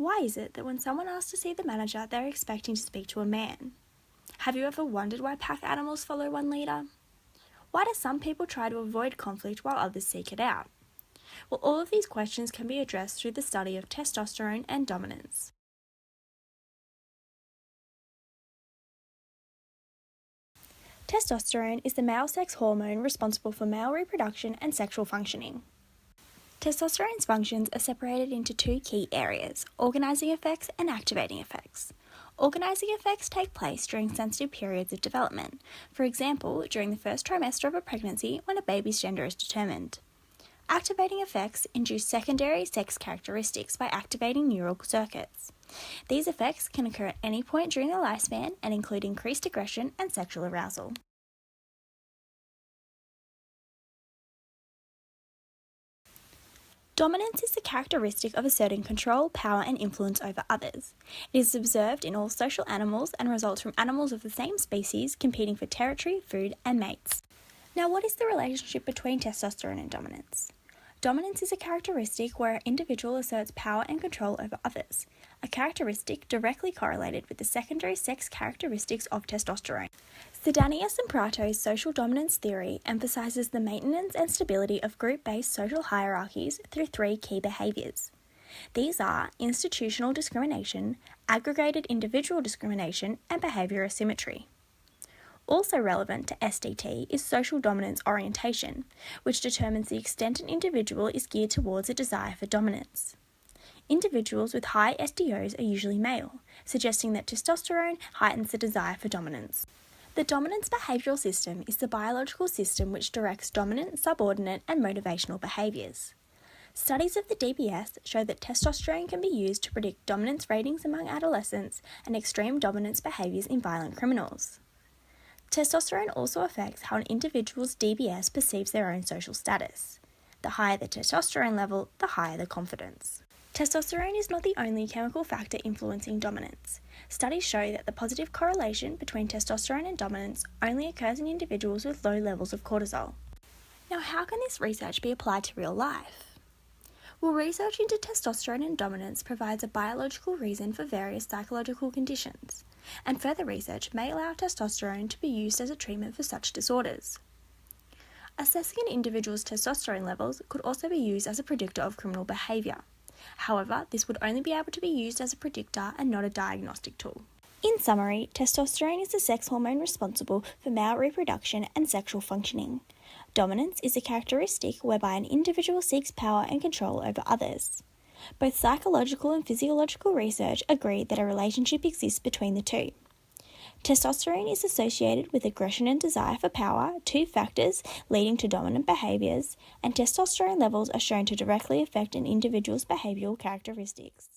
Why is it that when someone asks to see the manager, they're expecting to speak to a man? Have you ever wondered why pack animals follow one leader? Why do some people try to avoid conflict while others seek it out? Well, all of these questions can be addressed through the study of testosterone and dominance. Testosterone is the male sex hormone responsible for male reproduction and sexual functioning. Testosterone's functions are separated into two key areas: organising effects and activating effects. Organising effects take place during sensitive periods of development, for example, during the first trimester of a pregnancy when a baby's gender is determined. Activating effects induce secondary sex characteristics by activating neural circuits. These effects can occur at any point during the lifespan and include increased aggression and sexual arousal. Dominance is the characteristic of asserting control, power, and influence over others. It is observed in all social animals and results from animals of the same species competing for territory, food, and mates. Now, what is the relationship between testosterone and dominance? Dominance is a characteristic where an individual asserts power and control over others, a characteristic directly correlated with the secondary sex characteristics of testosterone. Sedanius and Prato's social dominance theory emphasizes the maintenance and stability of group-based social hierarchies through three key behaviors. These are institutional discrimination, aggregated individual discrimination, and behavior asymmetry. Also relevant to SDT is social dominance orientation, which determines the extent an individual is geared towards a desire for dominance. Individuals with high SDOs are usually male, suggesting that testosterone heightens the desire for dominance. The dominance behavioural system is the biological system which directs dominant, subordinate, and motivational behaviours. Studies of the DBS show that testosterone can be used to predict dominance ratings among adolescents and extreme dominance behaviours in violent criminals. Testosterone also affects how an individual's DBS perceives their own social status. The higher the testosterone level, the higher the confidence. Testosterone is not the only chemical factor influencing dominance. Studies show that the positive correlation between testosterone and dominance only occurs in individuals with low levels of cortisol. Now, how can this research be applied to real life? Well, research into testosterone and dominance provides a biological reason for various psychological conditions, and further research may allow testosterone to be used as a treatment for such disorders. Assessing an individual's testosterone levels could also be used as a predictor of criminal behaviour. However, this would only be able to be used as a predictor and not a diagnostic tool. In summary, testosterone is the sex hormone responsible for male reproduction and sexual functioning. Dominance is a characteristic whereby an individual seeks power and control over others. Both psychological and physiological research agree that a relationship exists between the two. Testosterone is associated with aggression and desire for power, two factors leading to dominant behaviours, and testosterone levels are shown to directly affect an individual's behavioural characteristics.